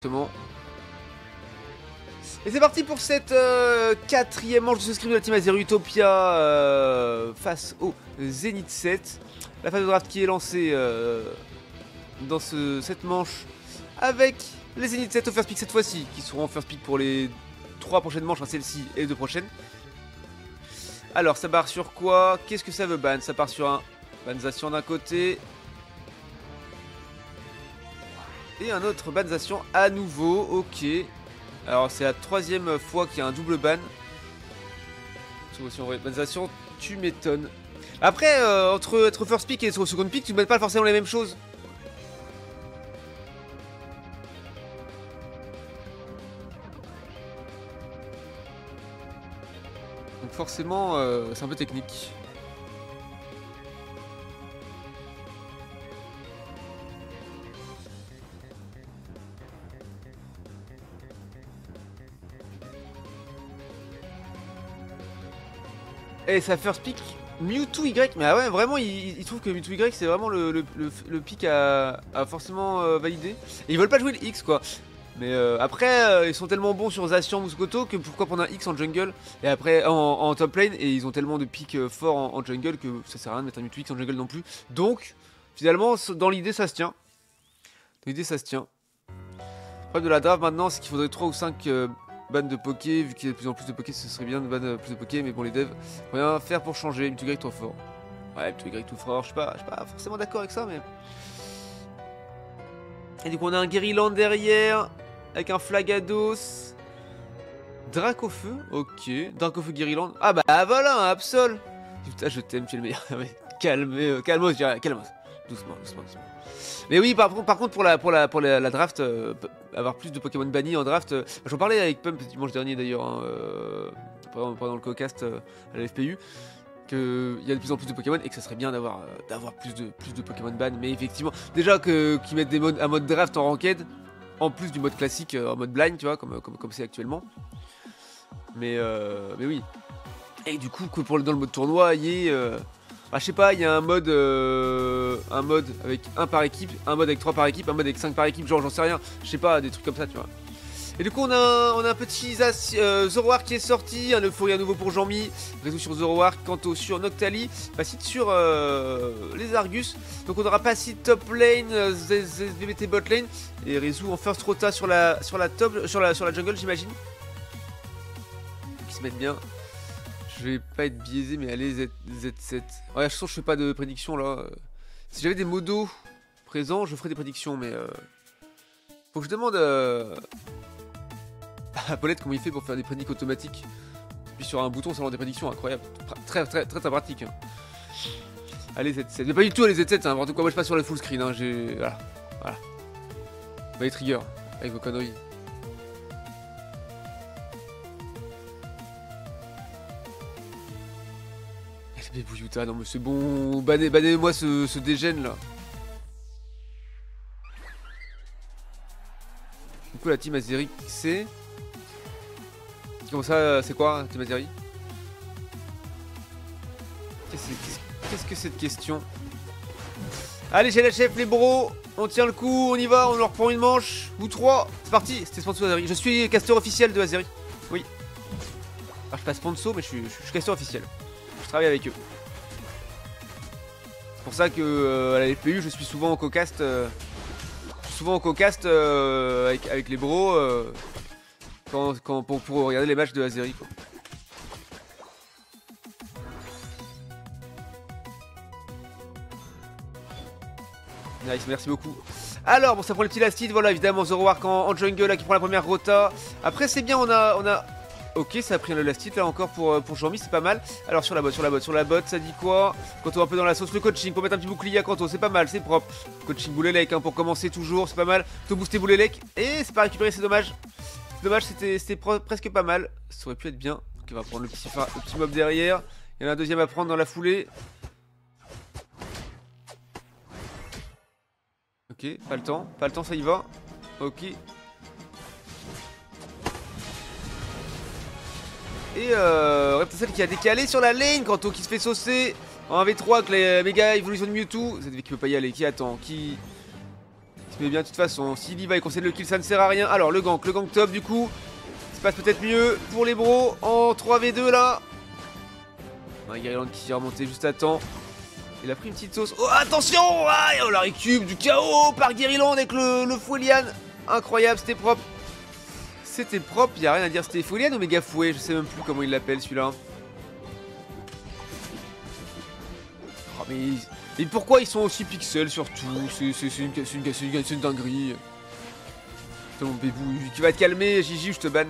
Exactement. Et c'est parti pour cette quatrième manche de ce script de la team Azeri Utopia face au Zenith 7. La phase de draft qui est lancée dans cette manche avec les Zenith 7 au first pick cette fois-ci, qui seront en first pick pour les 3 prochaines manches, hein, celle-ci et les 2 prochaines. Alors ça barre sur quoi? Qu'est-ce que ça veut ban? Ça part sur un banisation d'un côté et un autre banisation à nouveau, ok. Alors c'est la 3e fois qu'il y a un double ban. Banisation, tu m'étonnes. Après, entre être first pick et être second pick, tu ne mets pas forcément les mêmes choses. Donc forcément, c'est un peu technique. Et ça first pick Mewtwo Y, mais ah ouais, vraiment, il trouve que Mewtwo Y c'est vraiment le pick à forcément valider. Et ils veulent pas jouer le X quoi. Mais après, ils sont tellement bons sur Zacian, Muscoto que pourquoi prendre un X en jungle et après en top lane. Et ils ont tellement de picks forts en jungle que ça sert à rien de mettre un Mewtwo X en jungle non plus. Donc, finalement, dans l'idée, ça se tient. Dans l'idée, ça se tient. Le problème de la draft maintenant, c'est qu'il faudrait 3 ou 5 ban de Poké, vu qu'il y a de plus en plus de Poké, ce serait bien de ban plus de Poké, mais bon, les devs, rien faire pour changer. Mewtwo Y trop fort. Ouais, Mewtwo Y tout fort, je suis pas forcément d'accord avec ça, mais. Et du coup, on a un Guériland derrière, avec un Flagados. Dracofeu, ok. Dracofeu Guériland. Ah bah voilà, un Absol. Putain, je t'aime, tu es le meilleur. Calmos, je dirais, calmos. Doucement, doucement, doucement. Mais oui, par contre pour la draft, avoir plus de Pokémon bannis en draft, j'en parlais avec Pump dimanche dernier d'ailleurs, hein, pendant le co-cast à la FPU, qu'il y a de plus en plus de Pokémon et que ça serait bien d'avoir plus de Pokémon ban. Mais effectivement, déjà qu'ils mettent un mode draft en ranked, en plus du mode classique en mode blind, tu vois, comme c'est actuellement. Mais oui. Et du coup, que dans le mode tournoi, il y ait... je sais pas, il y a un mode avec 1 par équipe, un mode avec 3 par équipe, un mode avec 5 par équipe, genre j'en sais rien, je sais pas, des trucs comme ça, tu vois. Et du coup on a un petit Zoroark qui est sorti, un euphorie à nouveau pour Jean-Mi, réseau sur Zoroark, Kanto sur Noctali, Pacite sur les Argus. Donc on aura Pacite top lane, VBT bot lane, et réseau en first rota sur la jungle j'imagine. Qui se mettent bien. Je vais pas être biaisé, mais allez, Z7. Ouais, je sens que je fais pas de prédiction là. Si j'avais des modos présents, je ferais des prédictions, mais faut que je demande à Paulette comment il fait pour faire des prédictions automatiques. Puis sur un bouton, ça lance des prédictions incroyables. Très pratique. Hein. Allez, Z7. Mais pas du tout, allez, Z7, c'est n'importe quoi. Moi, je passe sur le full screen. Hein. Voilà. Bah, les triggers, avec vos conneries. Bouillouta, non mais c'est bon, bannez-moi ce dégène là. Du coup la team Azeri c'est... Comment ça, c'est quoi team Azeri? Qu'est-ce que cette question? Allez j'ai la chef les bros, on tient le coup, on y va, on leur prend une manche, ou 3, c'est parti, c'était sponsor Azeri. Je suis caster officiel de Azeri, oui. Alors je suis pas sponsor mais je suis caster officiel. Je travaille avec eux. C'est pour ça que à la FPU je suis souvent en co-cast avec les bros pour regarder les matchs de Azeri quoi. Nice, merci beaucoup. Alors bon ça prend le petit lastide, voilà évidemment Zoroark en jungle là qui prend la première rota. Après c'est bien, on a... Ok, ça a pris un elastique là encore pour Jean-Mi, c'est pas mal. Alors sur la bot, ça dit quoi? Kanto un peu dans la sauce, le coaching pour mettre un petit bouclier à Kanto, c'est pas mal, c'est propre. Coaching Boulelec hein, pour commencer toujours, c'est pas mal. Tout booster Boulelec et c'est pas récupéré, c'est dommage. C'est dommage, c'était presque pas mal. Ça aurait pu être bien. Donc on va prendre le petit mob derrière. Il y en a un deuxième à prendre dans la foulée. Ok, pas le temps, ça y va. Ok. Et Reptile qui a décalé sur la lane, Kanto qui se fait saucer en 1v3 avec les méga évolutions de Mewtwo. Cette qui peut pas y aller, qui attend, qui Mais bien, de toute façon, s'il y va et qu'on sait le kill, ça ne sert à rien. Alors, le gank top, du coup. Ça se passe peut-être mieux pour les bros en 3v2 là. Ouais, Guerrilland qui est remonté juste à temps. Il a pris une petite sauce. Oh, attention! Ah, oh, la récup du KO par Guerrilland avec le Fouet-Lian. Incroyable, c'était propre. C'était propre, il n'y a rien à dire. C'était Fouet-Lian ou Méga Fouet? Je sais même plus comment il l'appelle celui-là. Oh, mais pourquoi ils sont aussi pixels surtout? C'est une dinguerie. Putain, mon bébou, tu vas te calmer, Gigi, je te banne.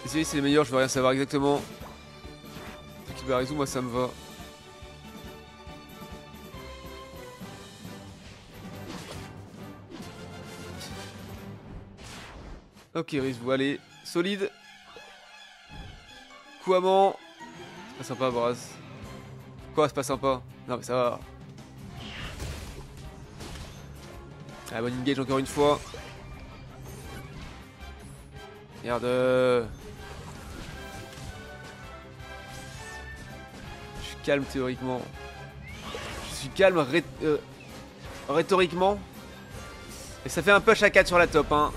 Désolé, c'est les meilleurs, je veux rien savoir exactement. Kibarizu, moi ça me va. Ok, Rizou, allez, solide. Kouaman. C'est pas sympa, Braz. Quoi, c'est pas sympa? Non, mais ça va. Ah, bonne engage encore une fois. Merde. Je suis calme théoriquement. Je suis calme rhétoriquement. Et ça fait un push à 4 sur la top, hein.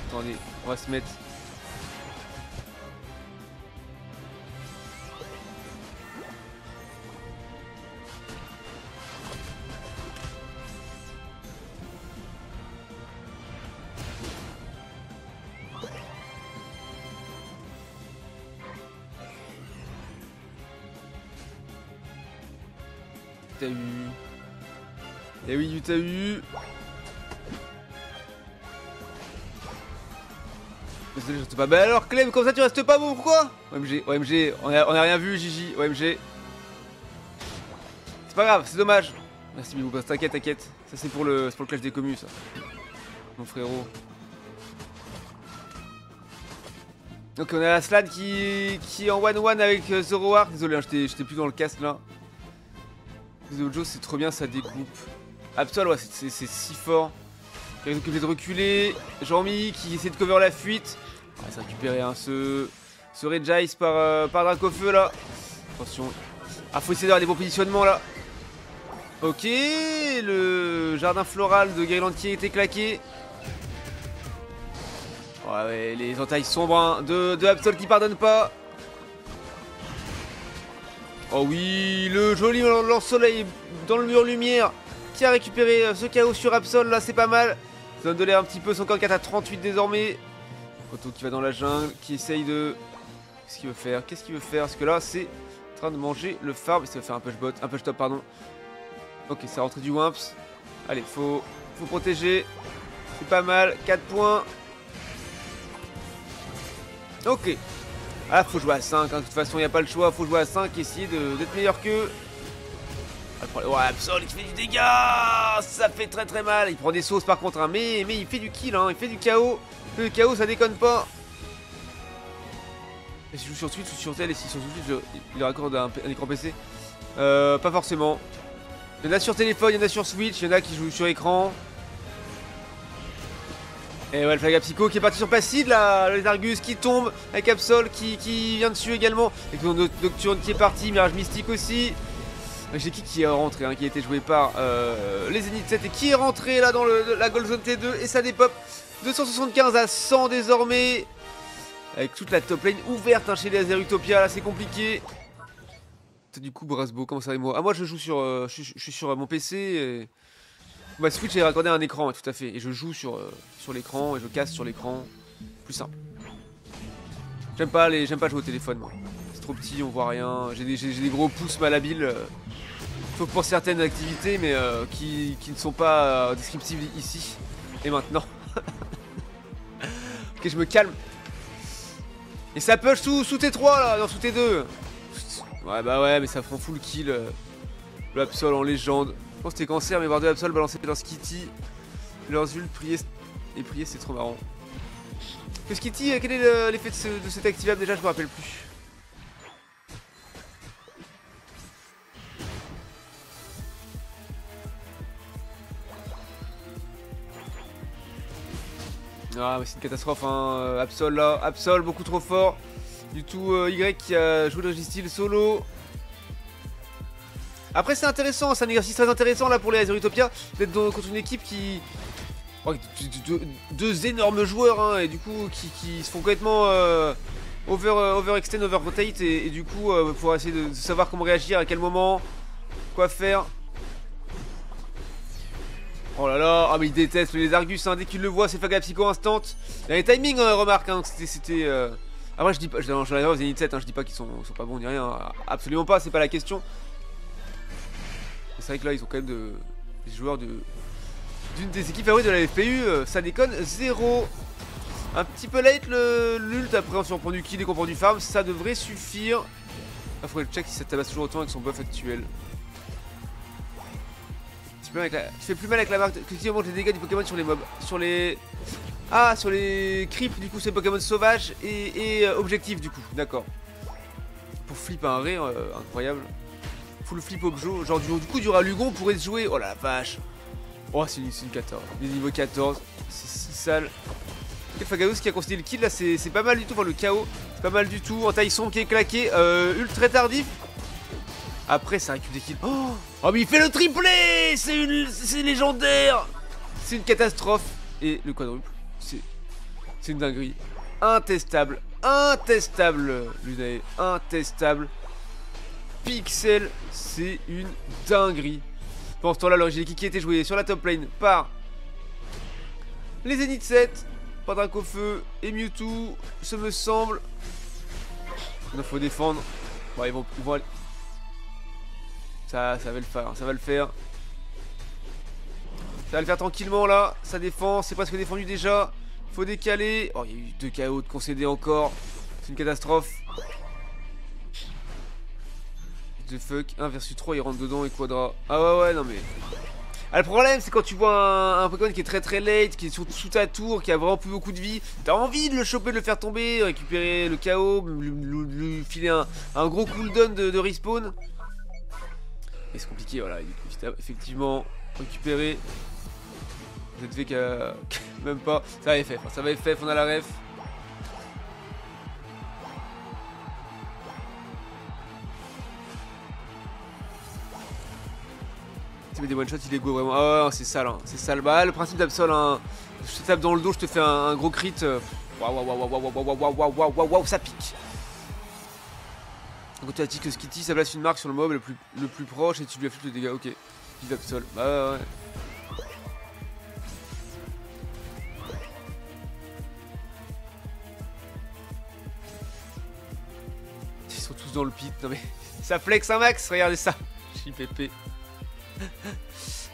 Attendez, on va se mettre. T'as eu. Eh oui, t'as eu. Désolé, je reste pas. Bah alors, Clem, comme ça tu restes pas, bon, pourquoi? OMG, on a rien vu, Gigi, OMG. C'est pas grave, c'est dommage. Merci, Bibou, t'inquiète, t'inquiète. Ça, c'est pour le clash des communes, ça. Mon frérot. Donc, on a la Slad qui est en 1-1 avec Zoroark. Désolé, hein, j'étais plus dans le cast là. Joe, c'est trop bien, ça découpe. Absol, ouais, c'est si fort. Il est obligé de reculer. Jean-Mi qui essaie de cover la fuite. Ah, c'est récupéré hein, ce Regice par Dracofeu là. Attention. Ah, faut essayer d'avoir des bons positionnements là. Ok, le jardin floral de Guerrilland qui a été claqué. Ouais, les entailles sombres hein, de Absol qui pardonne pas. Oh oui, le joli lance-soleil dans le mur lumière qui a récupéré ce KO sur Absol là, c'est pas mal. Ça donne de l'air un petit peu, 144 à 38 désormais. Koto qui va dans la jungle, qui essaye de... Qu'est-ce qu'il veut faire? Qu'est-ce qu'il veut faire? Parce que là, c'est en train de manger le farm. Ça va faire un push top, pardon. Ok, c'est rentré du Wimps. Allez, faut protéger. C'est pas mal, 4 points. Ok. Ah, faut jouer à 5, hein. De toute façon, il n'y a pas le choix. Faut jouer à 5 et essayer d'être meilleur qu'eux. Ouais, Absol qui fait du dégât. Ça fait très très mal. Il prend des sauces par contre, hein. Mais il fait du kill, hein. Il fait du KO. Le KO, ça déconne pas. Et si je joue sur Twitch ou sur tel, et si sur Twitch, il raccorde un écran PC. Pas forcément. Il y en a sur téléphone, il y en a sur Switch, il y en a qui jouent sur écran. Et ouais, le Flaga Psycho qui est parti sur Passide là, les Argus qui tombe avec Absol qui vient dessus également. Et notre Nocturne qui est parti, Mirage Mystique aussi. J'ai qui est rentré, hein, qui a été joué par les Zenith 7 et qui est rentré là dans la Gold Zone T2 et ça dépop 275 à 100 désormais. Avec toute la top lane ouverte hein, chez les Azerutopia, là c'est compliqué. Du coup Brasbo, comment ça va moi? Ah moi je joue sur, je suis sur mon PC et... Bah Switch j'ai raccordé un écran, tout à fait. Et je joue sur l'écran et je casse sur l'écran. Plus simple. J'aime pas jouer au téléphone moi. C'est trop petit, on voit rien. J'ai des gros pouces malhabiles. Sauf pour certaines activités mais qui ne sont pas descriptives ici et maintenant. Ok, je me calme. Et ça push sous T3 là, non sous T2. Ouais bah ouais mais ça prend full kill. Le Absol en légende. Je pense que c'était cancer mais voir de Absol balancer leur Skitty. Leurs ults prier c'est trop marrant. Que Skitty, quel est l'effet de cet activable déjà je me rappelle plus. Ah mais c'est une catastrophe hein, Absol là, Absol beaucoup trop fort. Du tout Y qui a joué le Registyle solo. Après c'est intéressant, c'est un exercice très intéressant là pour les Azerutopia, d'être contre une équipe qui... deux énormes joueurs hein, et du coup qui se font complètement overextend, overrotate et du coup pour essayer de savoir comment réagir, à quel moment, quoi faire. Oh là là, ah mais il déteste les Argus, hein, dès qu'il le voit c'est Flaga Psycho instant. Il y a les timings hein, remarque, hein, c'était... Après je dis pas, j'en ai aux Zenith 7, hein, je dis pas qu'ils sont pas bons ni rien, hein, absolument pas, c'est pas la question. C'est vrai que là ils ont quand même des joueurs d'une des équipes favorites de la FPU, ça déconne, 0. Un petit peu late l'ult, après si on prend du kill et qu'on prend du farm, ça devrait suffire. Il faudrait le check si ça tabasse toujours autant avec son buff actuel. Tu fais plus mal avec la marque qui augmente les dégâts du Pokémon sur les mobs. Sur les creeps, du coup c'est Pokémon sauvage et objectif du coup, d'accord. Pour flip un ré, incroyable. Full flip objo, genre du coup du Ralugon pourrait se jouer, oh la vache. Oh c'est une 14, il est niveau 14, c'est si sale. Fagados qui a concédé le kill là c'est pas mal du tout, enfin le KO c'est pas mal du tout, en taille sombre qui est claqué, ult très tardif. Après ça récupère des kills, oh mais il fait le triplé, c'est légendaire. C'est une catastrophe. Et le quadruple, c'est une dinguerie. Intestable, Lunae, intestable. Pixel, c'est une dinguerie. Pendant ce temps-là, l'origine qui était joué sur la top lane par les Zenith 7, pas Dracofeu et Mewtwo, ce me semble. Il faut défendre. Bon, ils vont aller. Ça va le faire, ça va le faire. Ça va le faire tranquillement là. Ça défend, c'est presque défendu déjà. Faut décaler. Oh, il y a eu 2 KO de concédés encore. C'est une catastrophe. The fuck, 1 versus 3, il rentre dedans et quadra. Ah ouais, non mais... Ah, le problème c'est quand tu vois un Pokémon qui est très late, qui est sous ta tour, qui a vraiment plus beaucoup de vie, t'as envie de le choper, de le faire tomber, récupérer le KO, lui filer un gros cooldown de respawn. Et c'est compliqué, voilà, effectivement, récupérer. ZV même pas, ça va FF, hein, ça va FF, on a la ref. Mais des one shots il est go vraiment. Ah ouais, c'est sale, hein. C'est sale. Bah le principe d'Absol, hein. Je te tape dans le dos, je te fais un gros crit. Waouh, ça pique. Quand tu as dit que Skitty ça place une marque sur le mob le plus proche et tu lui affliges le dégât. Ok, vive Absol. Bah ouais. Ils sont tous dans le pit. Non mais ça flex un max, regardez ça. JPP.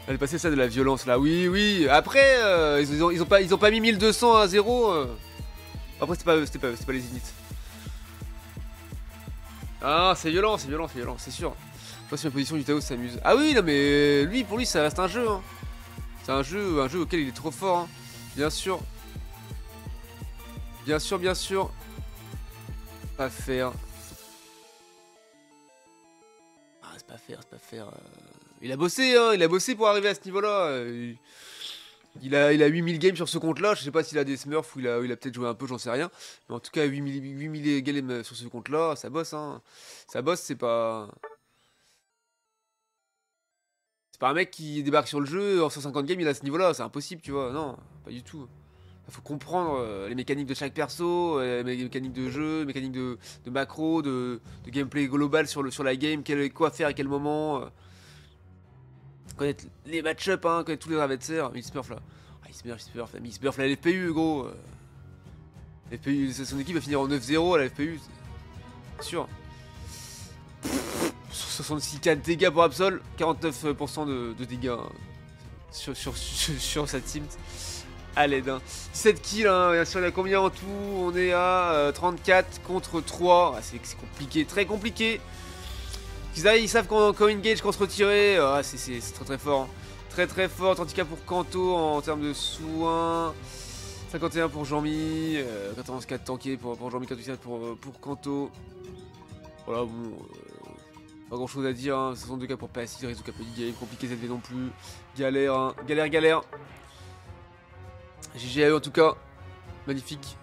Elle est passée ça de la violence là, oui. Après, ils ont pas mis 1200 à 0. Après, c'était pas les Zenith. Ah, c'est violent, c'est sûr. Je pense que la position du Tao s'amuse. Ah oui, non mais lui, pour lui, ça reste un jeu. Hein. C'est un jeu auquel il est trop fort. Hein. Bien sûr. Bien sûr. Pas faire. Ah, c'est pas faire. Il a bossé, hein, il a bossé pour arriver à ce niveau-là. Il a 8000 games sur ce compte-là. Je sais pas s'il a des smurfs ou il a peut-être joué un peu, j'en sais rien. Mais en tout cas, 8000 games sur ce compte-là, ça bosse, hein. Ça bosse, c'est pas... C'est pas un mec qui débarque sur le jeu, en 150 games, il a ce niveau-là. C'est impossible, tu vois. Non, pas du tout. Il faut comprendre les mécaniques de chaque perso, les mécaniques de jeu, les mécaniques de macro, de gameplay global sur la game, quoi faire à quel moment... Connaître les match-up, hein, connaître tous les adversaires. Il Smurf là. Ah, il Smurf la LFPU, gros. FPU, son équipe va finir en 9-0 à la FPU. C'est sûr. 66k de dégâts pour Absol, 49% de dégâts hein, sur sa team. À l'aide. Hein. 7 kills, hein, bien sûr, il y a combien en tout? On est à 34 contre 3. Ah, c'est compliqué, très compliqué. Ils savent quand engage, quand se retirer, c'est très fort. Hein. Très fort, 30k pour Kanto en termes de soins. 51 pour Jean-Mi, 94 tanké pour Jean-Mi, 47 pour Kanto. Voilà, bon, pas grand chose à dire, hein. 62k pour Passy, Rizuka peu game, compliqué ZV non plus. Galère, hein. Galère. GG à eux en tout cas, magnifique.